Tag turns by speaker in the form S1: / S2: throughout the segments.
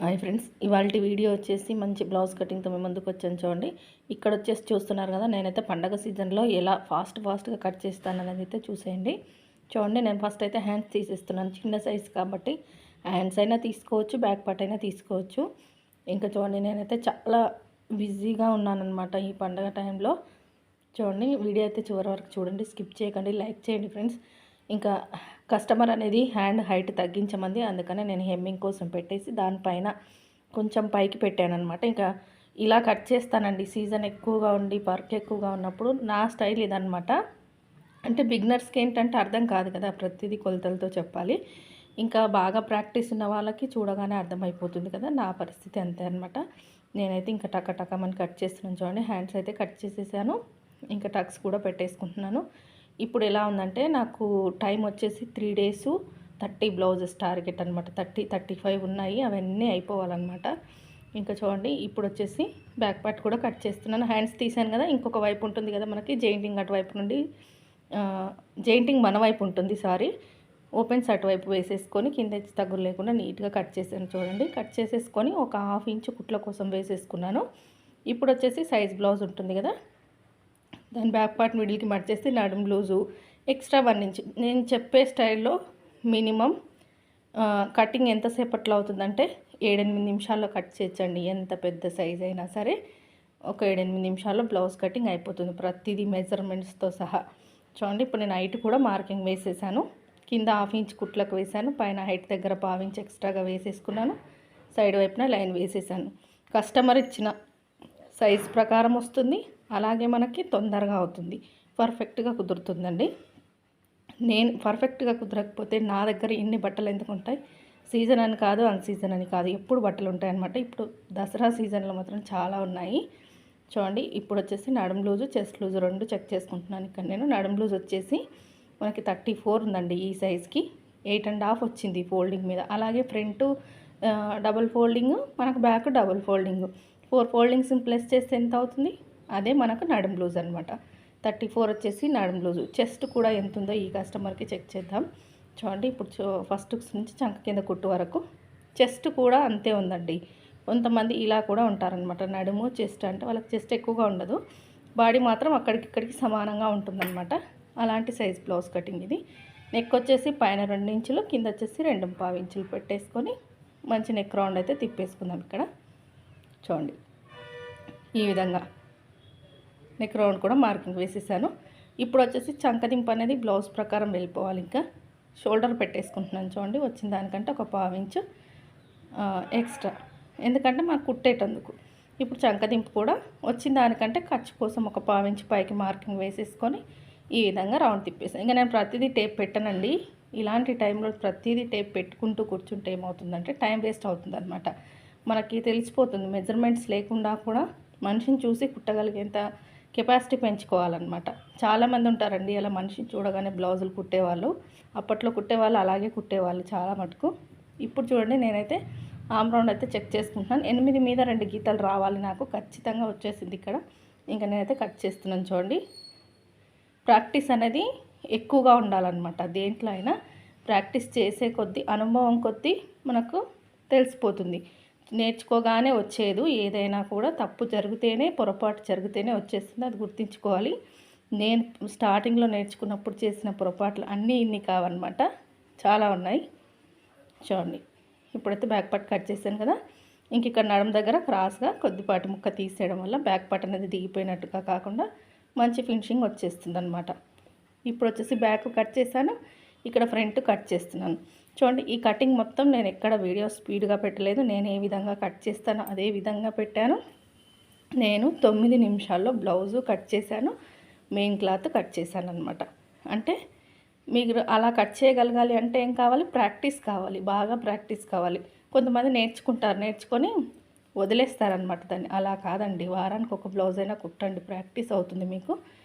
S1: Hi friends, ఇవాల్టి video వచ్చేసి మంచి బ్లౌజ్ కటింగ్తో మేము ముందుకు వచ్చాను. చూడండి, ఇక్కడ వచ్చేసి చూస్తున్నారు కదా, నేనైతే పండగ సీజన్లో ఎలా ఫాస్ట్గా కట్ చేస్తాను అనేది అయితే చూసేయండి. చూడండి, నేను ఫస్ట్ అయితే హ్యాండ్స్ తీసేస్తున్నాను. చిన్న సైజ్ కాబట్టి హ్యాండ్స్ అయినా తీసుకోవచ్చు, బ్యాక్ పార్ట్ అయినా తీసుకోవచ్చు. ఇంకా చూడండి, నేనైతే చాలా బిజీగా ఉన్నానన్నమాట ఈ పండగ టైంలో. చూడండి, వీడియో అయితే చివరి వరకు చూడండి, స్కిప్ చేయకండి, లైక్ చేయండి ఫ్రెండ్స్. ఇంకా కస్టమర్ అనేది హ్యాండ్ హైట్ తగ్గించమంది, అందుకనే నేను హెమ్మింగ్ కోసం పెట్టేసి దానిపైన కొంచెం పైకి పెట్టానమాట. ఇంకా ఇలా కట్ చేస్తానండి. సీజన్ ఎక్కువగా ఉండి వర్క్ ఎక్కువగా ఉన్నప్పుడు నా స్టైల్ ఇదనమాట. అంటే బిగినర్స్కి ఏంటంటే అర్థం కాదు కదా, ప్రతిదీ కొలతలతో చెప్పాలి. ఇంకా బాగా ప్రాక్టీస్ ఉన్న వాళ్ళకి చూడగానే అర్థమైపోతుంది కదా, నా పరిస్థితి అంతే అనమాట. నేనైతే ఇంకా టకమని కట్ చేస్తున్నాను. చూడండి, హ్యాండ్స్ అయితే కట్ చేసేసాను, ఇంకా టక్స్ కూడా పెట్టేసుకుంటున్నాను. ఇప్పుడు ఎలా ఉందంటే నాకు టైం వచ్చేసి 3 days 30 బ్లౌజెస్ టార్గెట్ అనమాట. 35 ఉన్నాయి, అవన్నీ అయిపోవాలన్నమాట. ఇంకా చూడండి, ఇప్పుడు వచ్చేసి బ్యాక్ పార్ట్ కూడా కట్ చేస్తున్నాను. హ్యాండ్స్ తీసాను కదా, ఇంకొక వైపు ఉంటుంది కదా మనకి జెయింటింగ్, అటువైపు నుండి జెయింటింగ్ మన వైపు ఉంటుంది, ఓపెన్స్ అటువైపు వేసేసుకొని కింద తగ్గులు లేకుండా నీట్గా కట్ చేసాను. చూడండి, కట్ చేసేసుకొని ఒక 1/2 inch కుట్ల కోసం వేసేసుకున్నాను. ఇప్పుడు వచ్చేసి సైజ్ బ్లౌజ్ ఉంటుంది కదా, దాని బ్యాక్ పార్ట్ మిడిల్కి మడిచేస్తే నడుము లూజు ఎక్స్ట్రా 1 inch. నేను చెప్పే స్టైల్లో మినిమం కటింగ్ ఎంతసేపట్లో అవుతుందంటే 7-8 నిమిషాల్లో కట్ చేయొచ్చండి. ఎంత పెద్ద సైజ్ అయినా సరే ఒక 7-8 నిమిషాల్లో బ్లౌజ్ కటింగ్ అయిపోతుంది, ప్రతిదీ మెజర్మెంట్స్తో సహా. చూడండి, ఇప్పుడు నేను హైట్ కూడా మార్కింగ్ వేసేసాను. కింద 1/2 inch కుట్లకు వేసాను, పైన హైట్ దగ్గర 1/4 inch ఎక్స్ట్రాగా వేసేసుకున్నాను, సైడ్ వైపున లైన్ వేసేసాను. కస్టమర్ ఇచ్చిన సైజ్ ప్రకారం వస్తుంది, అలాగే మనకి తొందరగా అవుతుంది, పర్ఫెక్ట్గా కుదురుతుందండి. నేను పర్ఫెక్ట్గా కుదరకపోతే నా దగ్గర ఇన్ని బట్టలు ఎందుకు ఉంటాయి? సీజన్ అని కాదు, అన్ సీజన్ అని కాదు, ఎప్పుడు బట్టలు ఉంటాయన్నమాట. ఇప్పుడు దసరా సీజన్లో మాత్రం చాలా ఉన్నాయి. చూడండి, ఇప్పుడు వచ్చేసి నడుము లూజు, చెస్ట్ లూజు 2 చెక్ చేసుకుంటున్నాను. ఇక్కడ నేను నడుము లూజ్ వచ్చేసి మనకి 34 ఉందండి. ఈ సైజ్కి 8.5 వచ్చింది ఫోల్డింగ్ మీద. అలాగే ఫ్రంట్ డబుల్ ఫోల్డింగ్, మనకు back double folding, 4 foldings plus చేస్తే ఎంత అవుతుంది? అదే మనకు నడుము లూజ్ అనమాట. 34 వచ్చేసి నడుము లూజు. చెస్ట్ కూడా ఎంత ఉందో ఈ కస్టమర్కి చెక్ చేద్దాం. చూడండి, ఇప్పుడు ఫస్ట్ నుంచి చంక కింద కుట్టు వరకు చెస్ట్ కూడా అంతే ఉందండి. కొంతమంది ఇలా కూడా ఉంటారనమాట, నడుము చెస్ట్ అంటే వాళ్ళకి చెస్ట్ ఎక్కువగా ఉండదు, బాడీ మాత్రం అక్కడికిక్కడికి సమానంగా ఉంటుందన్నమాట. అలాంటి సైజ్ బ్లౌజ్ కటింగ్ ఇది. నెక్ వచ్చేసి పైన 2 ఇంచులు, కింద వచ్చేసి 2.5 ఇంచులు పెట్టేసుకొని మంచి నెక్ రౌండ్ అయితే తిప్పేసుకుందాం. ఇక్కడ చూడండి, ఈ విధంగా నెక్ రౌండ్ కూడా మార్కింగ్ వేసేసాను. ఇప్పుడు వచ్చేసి చంకదింపు అనేది బ్లౌజ్ ప్రకారం వెళ్ళిపోవాలి. ఇంకా షోల్డర్ పెట్టేసుకుంటున్నాను. చూడండి, వచ్చిన దానికంటే ఒక 1/4 inch ఎక్స్ట్రా, ఎందుకంటే మాకు కుట్టేటందుకు. ఇప్పుడు చంకదింపు కూడా వచ్చిన దానికంటే ఖర్చు కోసం ఒక 1/4 inch పైకి మార్కింగ్ వేసేసుకొని ఈ విధంగా రౌండ్ తిప్పేసాను. ఇంకా నేను ప్రతిదీ టేప్ పెట్టానండి. ఇలాంటి టైంలో ప్రతిదీ టేప్ పెట్టుకుంటూ కూర్చుంటే ఏమవుతుందంటే టైం వేస్ట్ అవుతుందన్నమాట. మనకి తెలిసిపోతుంది, మెజర్మెంట్స్ లేకుండా కూడా మనిషిని చూసి కుట్టగలిగేంత కెపాసిటీ పెంచుకోవాలన్నమాట. చాలామంది ఉంటారండి అలా మనిషిని చూడగానే బ్లౌజులు కుట్టేవాళ్ళు. అప్పట్లో కుట్టేవాళ్ళు అలాగే కుట్టేవాళ్ళు చాలా మటుకు. ఇప్పుడు చూడండి, నేనైతే ఆమ్ రౌండ్ అయితే చెక్ చేసుకుంటున్నాను. 8 మీద 2 గీతలు రావాలి నాకు, ఖచ్చితంగా వచ్చేసింది ఇక్కడ. ఇంకా నేనైతే కట్ చేస్తున్నాను. చూడండి, ప్రాక్టీస్ అనేది ఎక్కువగా ఉండాలన్నమాట. దేంట్లో అయినా ప్రాక్టీస్ చేసే కొద్దీ, అనుభవం కొద్దీ మనకు తెలిసిపోతుంది. నేర్చుకోగానే వచ్చేది ఏదైనా కూడా, తప్పు జరిగితేనే, పొరపాటు జరిగితేనే వచ్చేస్తుంది, అది గుర్తుంచుకోవాలి. నేను స్టార్టింగ్లో నేర్చుకున్నప్పుడు చేసిన పొరపాట్లు అన్నీ ఇన్ని కావన్నమాట, చాలా ఉన్నాయి. చూడండి, ఇప్పుడైతే బ్యాక్ పార్ట్ కట్ చేశాను కదా, ఇంక ఇక్కడ నడుము దగ్గర క్రాస్గా కొద్దిపాటి ముక్క తీసేయడం వల్ల బ్యాక్ పార్ట్ అనేది దిగిపోయినట్టుగా కాకుండా మంచి ఫినిషింగ్ వచ్చేస్తుంది అనమాట. ఇప్పుడు వచ్చేసి బ్యాక్ కట్ చేశాను, ఇక్కడ ఫ్రంట్ కట్ చేస్తున్నాను. చూడండి, ఈ కటింగ్ మొత్తం నేను ఎక్కడ వీడియో స్పీడ్గా పెట్టలేదు, నేను ఏ విధంగా కట్ చేస్తానో అదే విధంగా పెట్టాను. నేను 9 నిమిషాల్లో బ్లౌజు కట్ చేశాను, మెయిన్ క్లాత్ కట్ చేశాను అనమాట. అంటే మీరు అలా కట్ చేయగలగాలి అంటే ఏం కావాలి? ప్రాక్టీస్ కావాలి, బాగా ప్రాక్టీస్ కావాలి. కొంతమంది నేర్చుకుంటారు, నేర్చుకొని వదిలేస్తారనమాట దాన్ని. అలా కాదండి, వారానికి ఒక బ్లౌజ్ అయినా కుట్టండి, ప్రాక్టీస్ అవుతుంది మీకు.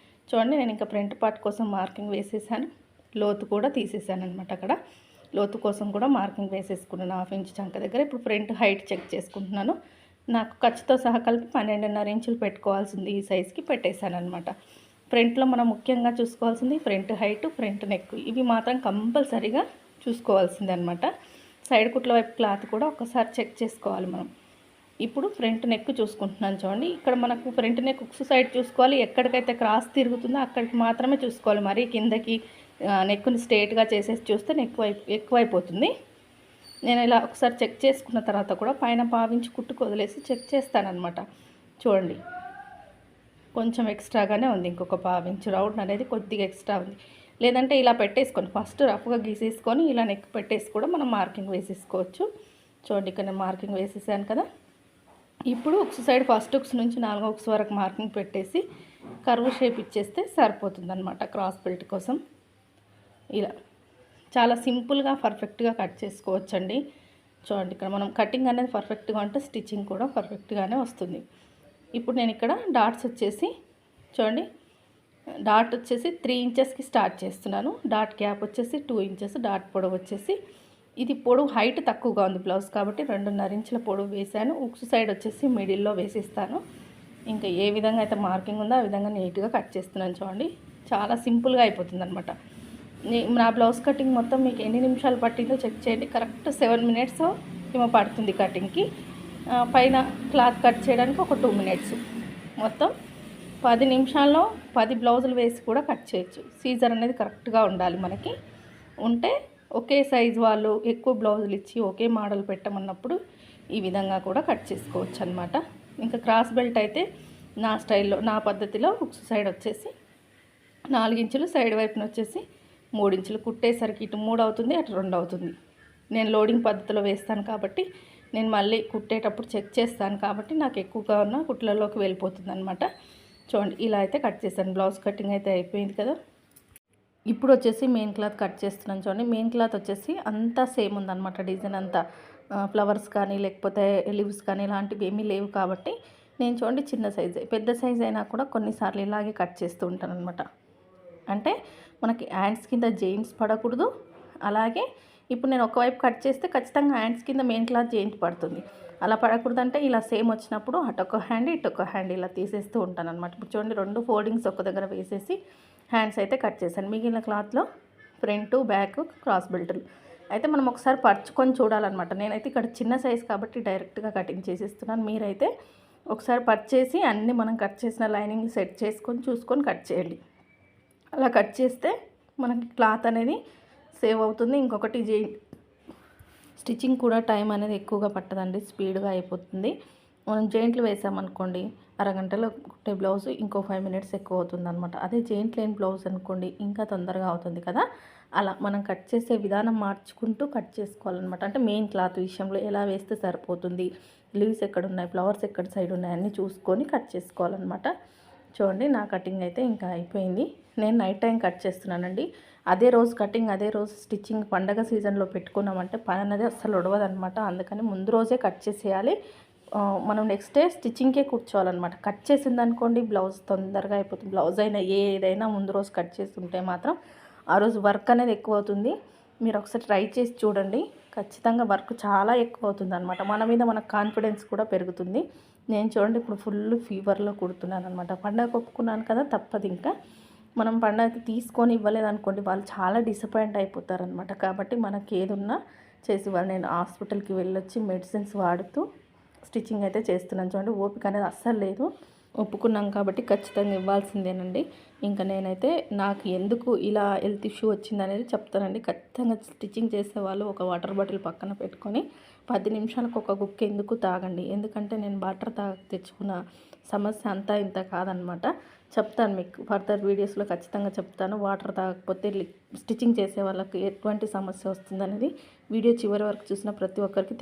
S1: చూడండి, నేను ఇంకా ఫ్రంట్ పార్ట్ కోసం మార్కింగ్ వేసేసాను, లోతు కూడా తీసేసాను అనమాట. అక్కడ లోతు కోసం కూడా మార్కింగ్ వేసేసుకున్నాను 1/2 inch చంక దగ్గర. ఇప్పుడు ఫ్రంట్ హైట్ చెక్ చేసుకుంటున్నాను. నాకు ఖర్చుతో సహా కలిపి 12.5 ఇంచులు పెట్టుకోవాల్సింది, ఈ సైజ్కి పెట్టేశాను అనమాట. ఫ్రంట్లో మనం ముఖ్యంగా చూసుకోవాల్సింది ఫ్రంట్ హైట్, ఫ్రంట్ నెక్, ఇవి మాత్రం కంపల్సరీగా చూసుకోవాల్సింది అనమాట. సైడ్ కుట్ల వైపు క్లాత్ కూడా ఒకసారి చెక్ చేసుకోవాలి మనం. ఇప్పుడు ఫ్రంట్ నెక్ చూసుకుంటున్నాను చూడండి. ఇక్కడ మనకు ఫ్రంట్ నెక్ ఉక్స్ సైడ్ చూసుకోవాలి. ఎక్కడికైతే క్రాస్ తిరుగుతుందో అక్కడికి మాత్రమే చూసుకోవాలి. మరీ కిందకి నెక్ని స్ట్రేట్గా చేసేసి చూస్తే నెక్ ఎక్కువైపోతుంది. నేను ఇలా ఒకసారి చెక్ చేసుకున్న తర్వాత కూడా పైన పావించి కుట్టుకు వదిలేసి చెక్ చేస్తానన్నమాట. చూడండి, కొంచెం ఎక్స్ట్రాగానే ఉంది, ఇంకొక పావించి రౌండ్ అనేది కొద్దిగా ఎక్స్ట్రా ఉంది. లేదంటే ఇలా పెట్టేసుకొని ఫస్ట్ రఫ్గా గీసేసుకొని ఇలా నెక్ పెట్టేసి కూడా మనం మార్కింగ్ వేసేసుకోవచ్చు. చూడండి, ఇక్కడ నేను మార్కింగ్ వేసేసాను కదా. ఇప్పుడు ఉక్స్ సైడ్ ఫస్ట్ ఉక్స్ నుంచి 4వ ఉక్స్ వరకు మార్కింగ్ పెట్టేసి కర్వ్ షేప్ ఇచ్చేస్తే సరిపోతుందన్నమాట క్రాస్ బెల్ట్ కోసం. ఇలా చాలా సింపుల్గా పర్ఫెక్ట్గా కట్ చేసుకోవచ్చండి. చూడండి, ఇక్కడ మనం కటింగ్ అనేది పర్ఫెక్ట్గా ఉంటే స్టిచ్చింగ్ కూడా పర్ఫెక్ట్గానే వస్తుంది. ఇప్పుడు నేను ఇక్కడ డాట్స్ వచ్చేసి చూడండి, డాట్ వచ్చేసి 3 ఇంచెస్కి స్టార్ట్ చేస్తున్నాను. డాట్ గ్యాప్ వచ్చేసి 2 ఇంచెస్. డాట్ పొడవు వచ్చేసి ఇది పొడవు హైట్ తక్కువగా ఉంది బ్లౌజ్ కాబట్టి 2.5 ఇంచుల పొడవు వేసాను. ఉక్స్ సైడ్ వచ్చేసి మిడిల్లో వేసిస్తాను. ఇంకా ఏ విధంగా అయితే మార్కింగ్ ఉందో ఆ విధంగా నీట్గా కట్ చేస్తున్నాను. చూడండి, చాలా సింపుల్గా అయిపోతుంది అనమాట. నా బ్లౌజ్ కటింగ్ మొత్తం మీకు ఎన్ని నిమిషాలు పట్టిందో చెక్ చేయండి. కరెక్ట్ 7 మినిట్స్ ఏమో పడుతుంది కటింగ్కి. పైన క్లాత్ కట్ చేయడానికి ఒక 2 మినిట్స్. మొత్తం 10 నిమిషాల్లో 10 బ్లౌజులు వేసి కూడా కట్ చేయొచ్చు. సీజర్ అనేది కరెక్ట్గా ఉండాలి మనకి. ఉంటే ఒకే సైజు వాళ్ళు ఎక్కువ బ్లౌజులు ఇచ్చి ఒకే మోడల్ పెట్టమన్నప్పుడు ఈ విధంగా కూడా కట్ చేసుకోవచ్చు అనమాట. ఇంకా క్రాస్ బెల్ట్ అయితే నా స్టైల్లో నా పద్ధతిలో ఉక్స్ సైడ్ వచ్చేసి 4 ఇంచులు, సైడ్ వైపున వచ్చేసి 3 ఇంచులు. కుట్టేసరికి ఇటు 3 అవుతుంది, అటు 2 అవుతుంది. నేను లోడింగ్ పద్ధతిలో వేస్తాను కాబట్టి నేను మళ్ళీ కుట్టేటప్పుడు చెక్ చేస్తాను కాబట్టి నాకు ఎక్కువగా ఉన్న కుట్లలోకి వెళ్ళిపోతుంది అనమాట. చూడండి, ఇలా అయితే కట్ చేశాను. బ్లౌజ్ కటింగ్ అయితే అయిపోయింది కదా. ఇప్పుడు వచ్చేసి మెయిన్ క్లాత్ కట్ చేస్తున్నాను. చూడండి, మెయిన్ క్లాత్ వచ్చేసి అంతా సేమ్ ఉందన్నమాట. డిజైన్ అంతా ఫ్లవర్స్ కానీ లేకపోతే లీవ్స్ కానీ ఇలాంటివి ఏమీ లేవు కాబట్టి నేను చూడండి చిన్న సైజు, పెద్ద సైజ్ అయినా కూడా కొన్నిసార్లు ఇలాగే కట్ చేస్తూ ఉంటాను అనమాట. అంటే మనకి హ్యాండ్స్ కింద జెయింట్స్ పడకూడదు. అలాగే ఇప్పుడు నేను ఒకవైపు కట్ చేస్తే ఖచ్చితంగా హ్యాండ్స్ కింద మెయిన్ క్లాత్ జెయింట్ పడుతుంది. అలా పడకూడదంటే ఇలా సేమ్ వచ్చినప్పుడు అటొక హ్యాండ్ ఇటొక హ్యాండ్ ఇలా తీసేస్తూ ఉంటాను అనమాట. ఇప్పుడు చూడండి, 2 ఫోల్డింగ్స్ ఒక దగ్గర వేసేసి హ్యాండ్స్ అయితే కట్ చేశాను. మిగిలిన క్లాత్లో ఫ్రంట్ బ్యాక్ క్రాస్ బెల్ట్లు అయితే మనం ఒకసారి పరుచుకొని చూడాలన్నమాట. నేనైతే ఇక్కడ చిన్న సైజ్ కాబట్టి డైరెక్ట్గా కటింగ్ చేసేస్తున్నాను. మీరైతే ఒకసారి పర్చేసి అన్నీ మనం కట్ చేసిన లైనింగ్ సెట్ చేసుకొని చూసుకొని కట్ చేయండి. అలా కట్ చేస్తే మనకి క్లాత్ అనేది సేవ్ అవుతుంది. ఇంకొకటి స్టిచ్చింగ్ కూడా టైం అనేది ఎక్కువగా పట్టదండి, స్పీడ్గా అయిపోతుంది. మనం జెయింట్లు వేసామనుకోండి అరగంటలో కుట్టే బ్లౌజ్ ఇంకో 5 మినిట్స్ ఎక్కువ అవుతుంది అనమాట. అదే జెయింట్ లేని బ్లౌజ్ అనుకోండి ఇంకా తొందరగా అవుతుంది కదా. అలా మనం కట్ చేసే విధానం మార్చుకుంటూ కట్ చేసుకోవాలన్నమాట. అంటే మెయిన్ క్లాత్ విషయంలో ఎలా వేస్తే సరిపోతుంది, లీవ్స్ ఎక్కడ ఉన్నాయి, ఫ్లవర్స్ ఎక్కడ సైడ్ ఉన్నాయి అన్నీ చూసుకొని కట్ చేసుకోవాలన్నమాట. చూడండి, నా కటింగ్ అయితే ఇంకా అయిపోయింది. నేను నైట్ టైం కట్ చేస్తున్నానండి. అదే రోజు కటింగ్ అదే రోజు స్టిచ్చింగ్ పండగ సీజన్లో పెట్టుకున్నామంటే పని అనేది అస్సలు ఒడవదనమాట. అందుకని ముందు రోజే కట్ చేసేయాలి. మనం నెక్స్ట్ డే స్టిచ్చింగ్కే కూర్చోవాలన్నమాట. కట్ చేసింది అనుకోండి బ్లౌజ్ తొందరగా అయిపోతుంది. బ్లౌజ్ అయినా ఏదైనా ముందు రోజు కట్ చేస్తుంటే మాత్రం ఆ రోజు వర్క్ అనేది ఎక్కువ అవుతుంది. మీరు ఒకసారి ట్రై చేసి చూడండి, ఖచ్చితంగా వర్క్ చాలా ఎక్కువ అవుతుంది అనమాట. మన మీద మనకు కాన్ఫిడెన్స్ కూడా పెరుగుతుంది. నేను చూడండి ఇప్పుడు ఫుల్ ఫీవర్లో కుడుతున్నాను అనమాట. పండగ ఒప్పుకున్నాను కదా, తప్పదు. ఇంకా మనం పండగకి తీసుకొని ఇవ్వలేదనుకోండి వాళ్ళు చాలా డిసప్పాయింట్ అయిపోతారనమాట. కాబట్టి మనకి ఏది ఉన్నా చేసి ఇవ్వాలి. నేను హాస్పిటల్కి వెళ్ళొచ్చి మెడిసిన్స్ వాడుతూ స్టిచ్చింగ్ అయితే చేస్తున్నాను. చూడండి, ఓపిక అనేది అస్సలు లేదు. ఒప్పుకున్నాం కాబట్టి ఖచ్చితంగా ఇవ్వాల్సిందేనండి. ఇంకా నేనైతే నాకు ఎందుకు ఇలా హెల్త్ ఇష్యూ వచ్చిందనేది చెప్తానండి. ఖచ్చితంగా స్టిచ్చింగ్ చేసేవాళ్ళు ఒక వాటర్ బాటిల్ పక్కన పెట్టుకొని 10 నిమిషాలకు ఒక గుక్క ఎందుకు తాగండి. ఎందుకంటే నేను వాటర్ తెచ్చుకున్న సమస్య అంతా ఇంత కాదనమాట. చెప్తాను మీకు ఫర్దర్ వీడియోస్లో ఖచ్చితంగా చెప్తాను. వాటర్ తాగకపోతే స్టిచ్చింగ్ చేసే వాళ్ళకి ఎటువంటి సమస్య వస్తుందనేది వీడియో చివరి వరకు చూసిన ప్రతి ఒక్కరికి